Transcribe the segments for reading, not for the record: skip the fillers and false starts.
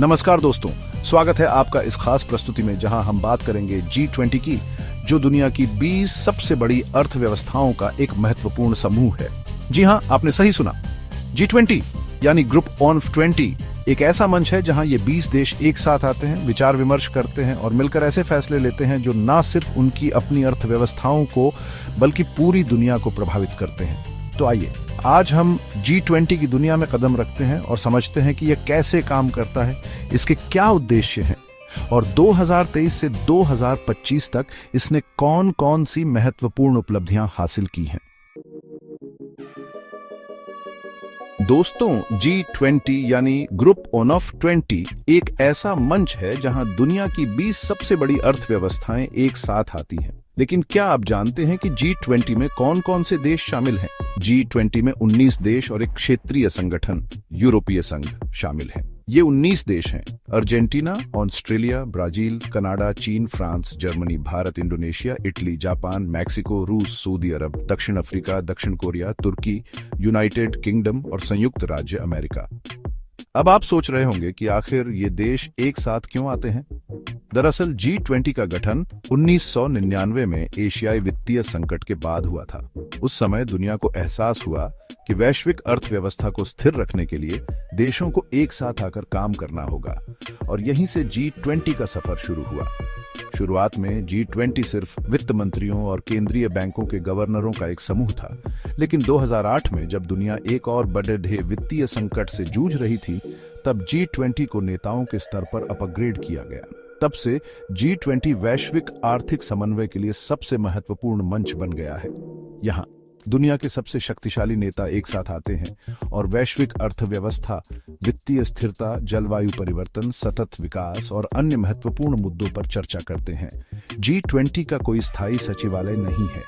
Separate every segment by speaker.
Speaker 1: नमस्कार दोस्तों, स्वागत है आपका इस खास प्रस्तुति में जहां हम बात करेंगे G20 की, जो दुनिया की 20 सबसे बड़ी अर्थव्यवस्थाओं का एक महत्वपूर्ण समूह है। जी हां, आपने सही सुना। G20 यानी ग्रुप ऑफ 20 एक ऐसा मंच है जहां ये 20 देश एक साथ आते हैं, विचार विमर्श करते हैं और मिलकर ऐसे फैसले लेते हैं जो ना सिर्फ उनकी अपनी अर्थव्यवस्थाओं को बल्कि पूरी दुनिया को प्रभावित करते हैं। तो आइए आज हम G20 की दुनिया में कदम रखते हैं और समझते हैं कि यह कैसे काम करता है, इसके क्या उद्देश्य हैं और 2023 से 2025 तक इसने कौन कौन सी महत्वपूर्ण उपलब्धियां हासिल की हैं। दोस्तों, G20 यानी ग्रुप ऑफ 20 एक ऐसा मंच है जहां दुनिया की 20 सबसे बड़ी अर्थव्यवस्थाएं एक साथ आती हैं। लेकिन क्या आप जानते हैं कि G20 में कौन कौन से देश शामिल हैं? G20 में 19 देश और एक क्षेत्रीय संगठन यूरोपीय संघ शामिल हैं। ये 19 देश हैं: अर्जेंटीना, ऑस्ट्रेलिया, ब्राजील, कनाडा, चीन, France, Germany, Bharat, Indonesia, Italy, Japan, Mexico, रूस, सऊदी अरब, दक्षिण अफ्रीका, दक्षिण कोरिया, तुर्की, यूनाइटेड किंगडम और संयुक्त राज्य अमेरिका। अब आप सोच रहे होंगे कि आखिर ये देश एक साथ क्यों आते हैं? दरअसल G20 का गठन 1999 में एशियाई वित्तीय संकट के बाद हुआ था। उस समय दुनिया को एहसास हुआ कि वैश्विक अर्थव्यवस्था को स्थिर रखने के लिए देशों को एक साथ आकर काम करना होगा और यहीं से G20 का सफर शुरू हुआ। शुरुआत में G20 सिर्फ वित्त मंत्रियों और केंद्रीय बैंकों के गवर्नरों का एक समूह था, लेकिन 2008 में जब दुनिया एक और बड़े वित्तीय संकट से जूझ रही थी, तब G20 को नेताओं के स्तर पर अपग्रेड किया गया। तब से G20 वैश्विक आर्थिक समन्वय के लिए सबसे महत्वपूर्ण मंच बन गया है। यहाँ दुनिया के सबसे शक्तिशाली नेता एक साथ आते हैं और वैश्विक अर्थव्यवस्था, वित्तीय स्थिरता, जलवायु परिवर्तन, सतत विकास और अन्य महत्वपूर्ण मुद्दों पर चर्चा करते हैं। G20 का कोई स्थायी सचिवालय नहीं है।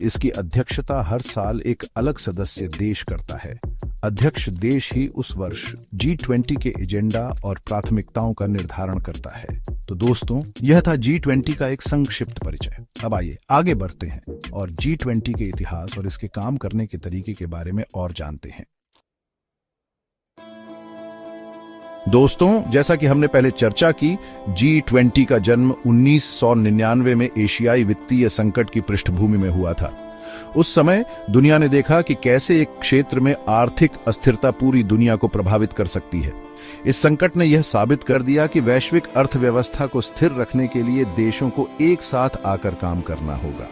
Speaker 1: इसकी अध्यक्षता हर साल एक अलग सदस्य देश करता है। अध्यक्ष देश ही उस वर्ष G20 के एजेंडा और प्राथमिकताओं का निर्धारण करता है। तो दोस्तों, यह था G20 का एक संक्षिप्त परिचय। अब आइए आगे बढ़ते हैं और G20 के इतिहास और इसके काम करने के तरीके के बारे में और जानते हैं। दोस्तों, जैसा कि हमने पहले चर्चा की, G20 का जन्म 1999 में एशियाई वित्तीय संकट की पृष्ठभूमि में हुआ था। उस समय दुनिया ने देखा कि कैसे एक क्षेत्र में आर्थिक अस्थिरता पूरी दुनिया को प्रभावित कर सकती है। इस संकट ने यह साबित कर दिया कि वैश्विक अर्थव्यवस्था को स्थिर रखने के लिए देशों को एक साथ आकर काम करना होगा।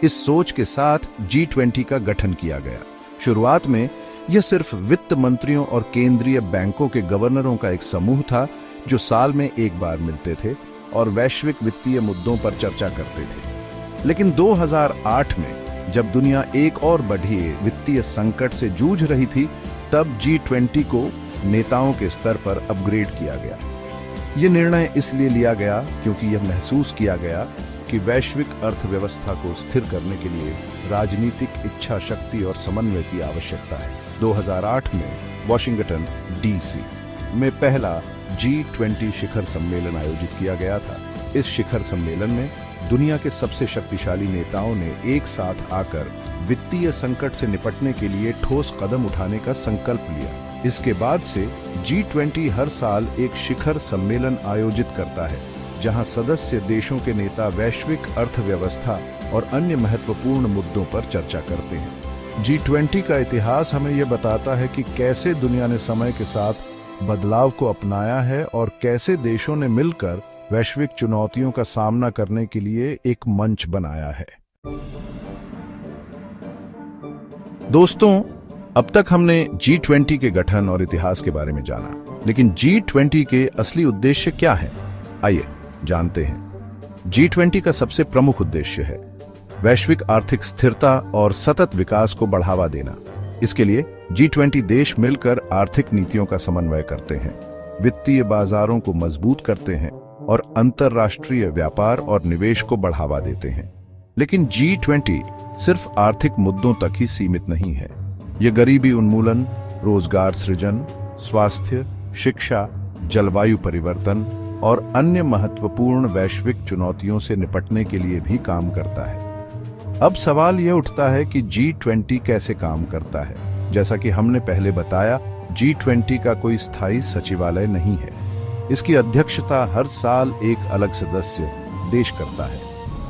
Speaker 1: इस सोच के साथ G20 का गठन किया गया। शुरुआत में यह सिर्फ वित्त मंत्रियों और केंद्रीय बैंकों के गवर्नरों का एक समूह था जो साल में एक बार मिलते थे और वैश्विक वित्तीय मुद्दों पर चर्चा करते थे। लेकिन 2008 में जब दुनिया एक और बड़ी वित्तीय संकट से जूझ रही थी, तब G20 को नेताओं के स्तर पर अपग्रेड किया गया। यह निर्णय इसलिए लिया गया क्योंकि यह महसूस किया गया कि वैश्विक अर्थव्यवस्था को स्थिर करने के लिए राजनीतिक इच्छा शक्ति और समन्वय की आवश्यकता है। 2008 में वॉशिंगटन DC में पहला G20 शिखर सम्मेलन आयोजित किया गया था। इस शिखर सम्मेलन में दुनिया के सबसे शक्तिशाली नेताओं ने एक साथ आकर वित्तीय संकट से निपटने के लिए ठोस कदम उठाने का संकल्प लिया। इसके बाद से G20 हर साल एक शिखर सम्मेलन आयोजित करता है, जहां सदस्य देशों के नेता वैश्विक अर्थव्यवस्था और अन्य महत्वपूर्ण मुद्दों पर चर्चा करते हैं। G20 का इतिहास हमें यह बताता है कि कैसे दुनिया ने समय के साथ बदलाव को अपनाया है और कैसे देशों ने मिलकर वैश्विक चुनौतियों का सामना करने के लिए एक मंच बनाया है। दोस्तों, अब तक हमने G20 के गठन और इतिहास के बारे में जाना, लेकिन G20 के असली उद्देश्य क्या हैं? आइए जानते हैं। G20 का सबसे प्रमुख उद्देश्य है वैश्विक आर्थिक स्थिरता और सतत विकास को बढ़ावा देना। इसके लिए G20 देश मिलकर आर्थिक नीतियों का समन्वय करते हैं, वित्तीय बाजारों को मजबूत करते हैं और अंतरराष्ट्रीय व्यापार और निवेश को बढ़ावा देते हैं। लेकिन G20 सिर्फ आर्थिक मुद्दों तक ही सीमित नहीं है। यह गरीबी उन्मूलन, रोजगार सृजन, स्वास्थ्य, शिक्षा, जलवायु परिवर्तन और अन्य महत्वपूर्ण वैश्विक चुनौतियों से निपटने के लिए भी काम करता है। अब सवाल यह उठता है कि G20 कैसे काम करता है। जैसा कि हमने पहले बताया, G20 का कोई स्थायी सचिवालय नहीं है। इसकी अध्यक्षता हर साल एक अलग सदस्य देश करता है।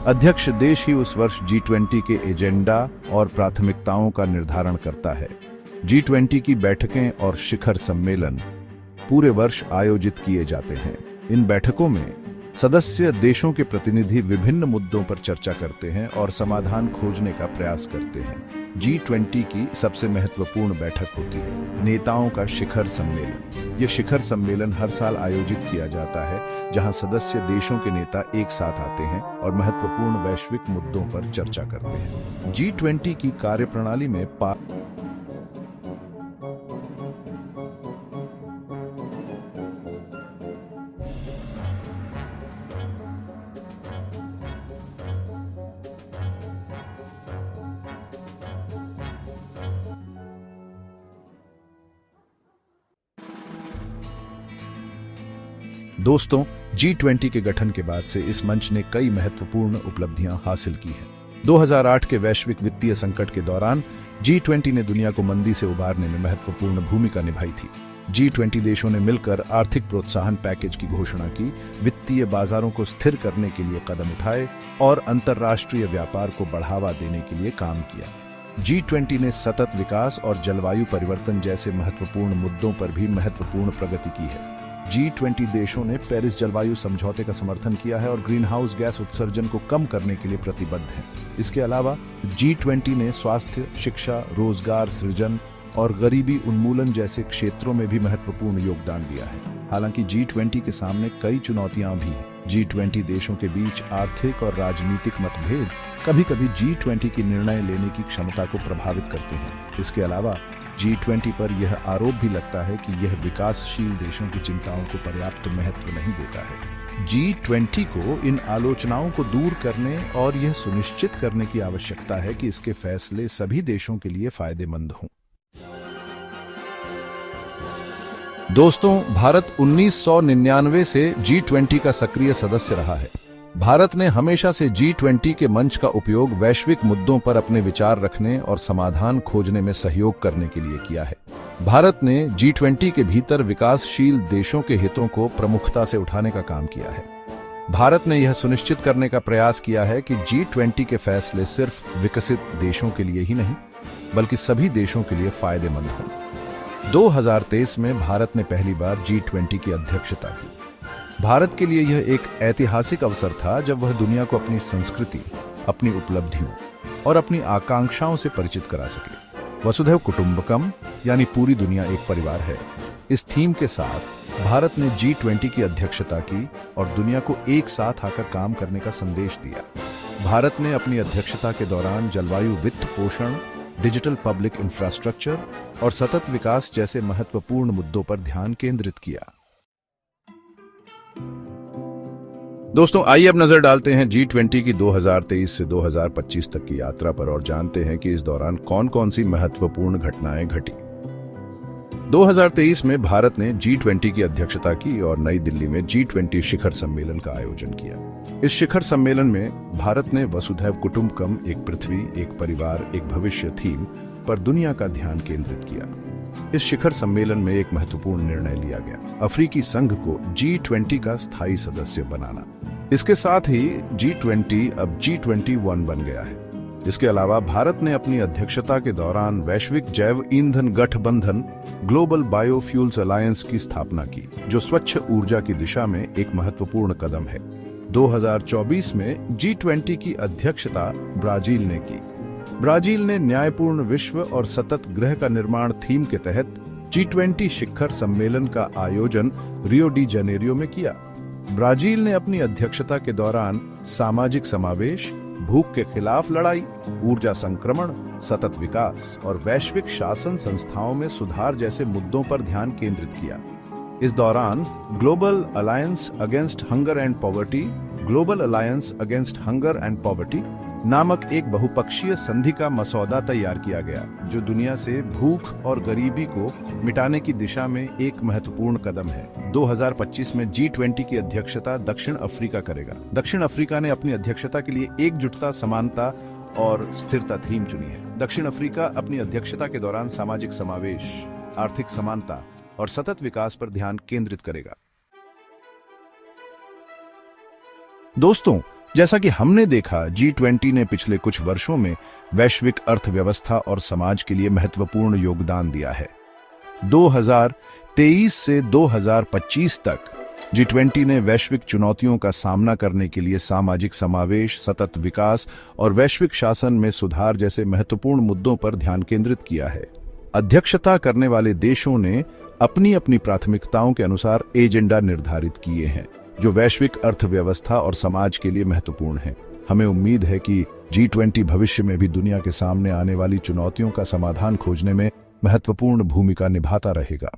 Speaker 1: अध्यक्ष देश ही उस वर्ष G20 के एजेंडा और प्राथमिकताओं का निर्धारण करता है। G20 की बैठकें और शिखर सम्मेलन पूरे वर्ष आयोजित किए जाते हैं। इन बैठकों में सदस्य देशों के प्रतिनिधि विभिन्न मुद्दों पर चर्चा करते हैं और समाधान खोजने का प्रयास करते हैं। G20 की सबसे महत्वपूर्ण बैठक होती है नेताओं का शिखर सम्मेलन। यह शिखर सम्मेलन हर साल आयोजित किया जाता है, जहां सदस्य देशों के नेता एक साथ आते हैं और महत्वपूर्ण वैश्विक मुद्दों पर चर्चा करते हैं। G20 की कार्यप्रणाली में दोस्तों, G20 के गठन के बाद से इस मंच ने कई महत्वपूर्ण उपलब्धियां हासिल की हैं। 2008 के वैश्विक वित्तीय संकट के दौरान G20 ने दुनिया को मंदी से उबारने में महत्वपूर्ण भूमिका निभाई थी। G20 देशों ने मिलकर आर्थिक प्रोत्साहन पैकेज की घोषणा की, वित्तीय बाजारों को स्थिर करने के लिए कदम उठाए और अंतर्राष्ट्रीय व्यापार को बढ़ावा देने के लिए काम किया। G20 ने सतत विकास और जलवायु परिवर्तन जैसे महत्वपूर्ण मुद्दों पर भी महत्वपूर्ण प्रगति की है। G20 देशों ने पेरिस जलवायु समझौते का समर्थन किया है और ग्रीन हाउस गैस उत्सर्जन को कम करने के लिए प्रतिबद्ध है। इसके अलावा G20 ने स्वास्थ्य, शिक्षा, रोजगार सृजन और गरीबी उन्मूलन जैसे क्षेत्रों में भी महत्वपूर्ण योगदान दिया है। हालांकि G20 के सामने कई चुनौतियां भी हैं। G20 देशों के बीच आर्थिक और राजनीतिक मतभेद कभी-कभी G20 की निर्णय लेने की क्षमता को प्रभावित करते हैं। इसके अलावा G20 पर यह आरोप भी लगता है कि यह विकासशील देशों की चिंताओं को पर्याप्त महत्व नहीं देता है। G20 को इन आलोचनाओं को दूर करने और यह सुनिश्चित करने की आवश्यकता है कि इसके फैसले सभी देशों के लिए फायदेमंद हों। दोस्तों, भारत 1999 से G20 का सक्रिय सदस्य रहा है। भारत ने हमेशा से G20 के मंच का उपयोग वैश्विक मुद्दों पर अपने विचार रखने और समाधान खोजने में सहयोग करने के लिए किया है। भारत ने G20 के भीतर विकासशील देशों के हितों को प्रमुखता से उठाने का काम किया है। भारत ने यह सुनिश्चित करने का प्रयास किया है कि G20 के फैसले सिर्फ विकसित देशों के लिए ही नहीं, बल्कि सभी देशों के लिए फायदेमंद हों। 2023 में भारत ने पहली बार G20 की अध्यक्षता की। भारत के लिए यह एक ऐतिहासिक अवसर था जब वह दुनिया को अपनी संस्कृति, अपनी उपलब्धियों और अपनी आकांक्षाओं से परिचित करा सके। वसुधैव कुटुंबकम यानी पूरी दुनिया एक परिवार है। इस थीम के साथ भारत ने G20 की अध्यक्षता की और दुनिया को एक साथ आकर काम करने का संदेश दिया। भारत ने अपनी अध्यक्षता के दौरान जलवायु, वित्त पोषण, डिजिटल पब्लिक इंफ्रास्ट्रक्चर और सतत विकास जैसे महत्वपूर्ण मुद्दों पर ध्यान केंद्रित किया। दोस्तों, आइए अब नजर डालते हैं G20 की 2023 से 2025 तक की यात्रा पर और जानते हैं कि इस दौरान कौन कौन सी महत्वपूर्ण घटनाएं घटी। 2023 में भारत ने G20 की अध्यक्षता की और नई दिल्ली में G20 शिखर सम्मेलन का आयोजन किया। इस शिखर सम्मेलन में भारत ने वसुधैव कुटुंबकम, एक पृथ्वी, एक परिवार, एक भविष्य थीम पर दुनिया का ध्यान केंद्रित किया। इस शिखर सम्मेलन में एक महत्वपूर्ण निर्णय लिया गया, अफ्रीकी संघ को G20 का स्थायी सदस्य बनाना। इसके साथ ही G20 अब G21 बन गया है। इसके अलावा भारत ने अपनी अध्यक्षता के दौरान वैश्विक जैव ईंधन गठबंधन ग्लोबल बायोफ्यूल्स अलायंस की स्थापना की, जो स्वच्छ ऊर्जा की दिशा में एक महत्वपूर्ण कदम है। 2024 में G20 की अध्यक्षता ब्राजील ने की। ब्राजील ने न्यायपूर्ण विश्व और सतत गृह का निर्माण थीम के तहत G20 शिखर सम्मेलन का आयोजन रियो डी जेनेरियो में किया। ब्राजील ने अपनी अध्यक्षता के दौरान सामाजिक समावेश, भूख के खिलाफ लड़ाई, ऊर्जा संक्रमण, सतत विकास और वैश्विक शासन संस्थाओं में सुधार जैसे मुद्दों पर ध्यान केंद्रित किया। इस दौरान global alliance against hunger and poverty नामक एक बहुपक्षीय संधि का मसौदा तैयार किया गया, जो दुनिया से भूख और गरीबी को मिटाने की दिशा में एक महत्वपूर्ण कदम है। 2025 में G20 की अध्यक्षता दक्षिण अफ्रीका करेगा। दक्षिण अफ्रीका ने अपनी अध्यक्षता के लिए एकजुटता, समानता और स्थिरता थीम चुनी है। दक्षिण अफ्रीका अपनी अध्यक्षता के दौरान सामाजिक समावेश, आर्थिक समानता और सतत विकास पर ध्यान केंद्रित करेगा। दोस्तों, जैसा कि हमने देखा, G20 ने पिछले कुछ वर्षों में वैश्विक अर्थव्यवस्था और समाज के लिए महत्वपूर्ण योगदान दिया है। 2023 से 2025 तक G20 ने वैश्विक चुनौतियों का सामना करने के लिए सामाजिक समावेश, सतत विकास और वैश्विक शासन में सुधार जैसे महत्वपूर्ण मुद्दों पर ध्यान केंद्रित किया है। अध्यक्षता करने वाले देशों ने अपनी अपनी प्राथमिकताओं के अनुसार एजेंडा निर्धारित किए हैं, जो वैश्विक अर्थव्यवस्था और समाज के लिए महत्वपूर्ण है। हमें उम्मीद है कि G20 भविष्य में भी दुनिया के सामने आने वाली चुनौतियों का समाधान खोजने में महत्वपूर्ण भूमिका निभाता रहेगा।